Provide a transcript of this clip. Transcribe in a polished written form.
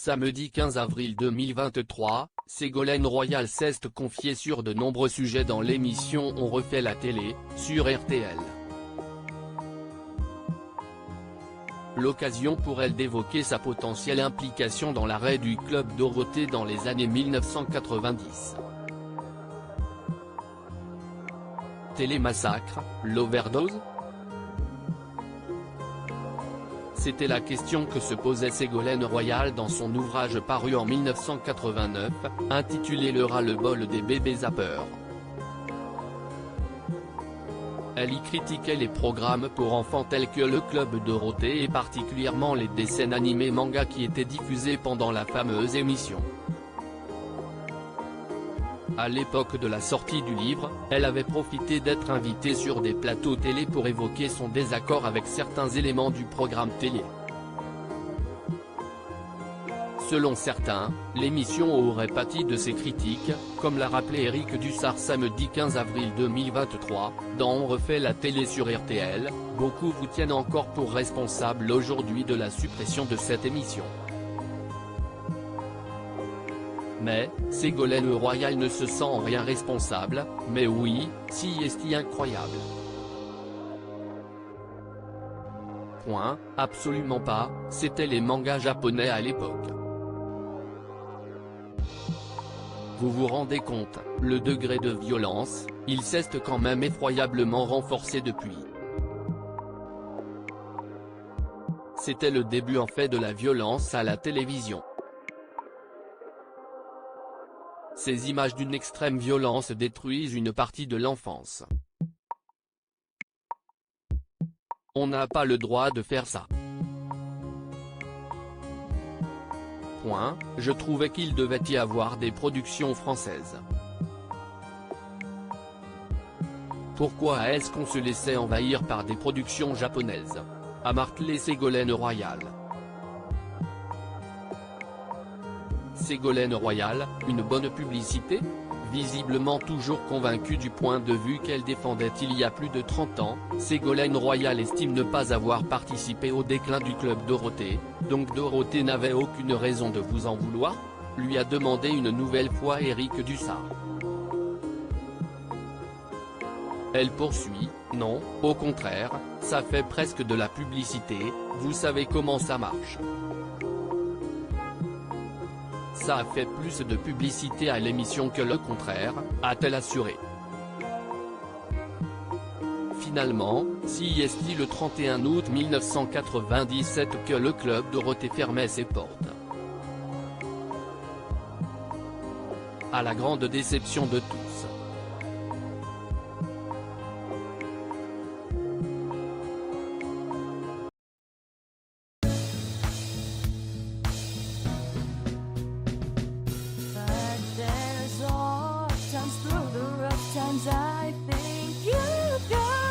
Samedi 15 avril 2023, Ségolène Royal s'est confiée sur de nombreux sujets dans l'émission On refait la télé, sur RTL. L'occasion pour elle d'évoquer sa potentielle implication dans l'arrêt du Club Dorothée dans les années 1990. Télémassacre, l'overdose ? C'était la question que se posait Ségolène Royal dans son ouvrage paru en 1989, intitulé Le ras-le-bol des bébés zappeurs. Elle y critiquait les programmes pour enfants tels que le Club Dorothée et particulièrement les dessins animés manga qui étaient diffusés pendant la fameuse émission. À l'époque de la sortie du livre, elle avait profité d'être invitée sur des plateaux télé pour évoquer son désaccord avec certains éléments du programme télé. Selon certains, l'émission aurait pâti de ces critiques, comme l'a rappelé Éric Dussart samedi 15 avril 2023, dans On refait la télé sur RTL, beaucoup vous tiennent encore pour responsable aujourd'hui de la suppression de cette émission. Mais, Ségolène Royal ne se sent en rien responsable, mais oui, si est incroyable. Point, absolument pas, c'était les mangas japonais à l'époque. Vous vous rendez compte, le degré de violence, il s'est quand même effroyablement renforcé depuis. C'était le début en fait de la violence à la télévision. Ces images d'une extrême violence détruisent une partie de l'enfance. On n'a pas le droit de faire ça. Point, je trouvais qu'il devait y avoir des productions françaises. Pourquoi est-ce qu'on se laissait envahir par des productions japonaises ? A martelé Ségolène Royal. Ségolène Royal, une bonne publicité ? Visiblement toujours convaincue du point de vue qu'elle défendait il y a plus de 30 ans, Ségolène Royal estime ne pas avoir participé au déclin du Club Dorothée, donc Dorothée n'avait aucune raison de vous en vouloir ? Lui a demandé une nouvelle fois Éric Dussart. Elle poursuit, non, au contraire, ça fait presque de la publicité, vous savez comment ça marche. Ça a fait plus de publicité à l'émission que le contraire, a-t-elle assuré. Finalement, si est le 31 août 1997 que le Club Dorothée fermait ses portes. À la grande déception de tous. Times through the rough times I think you got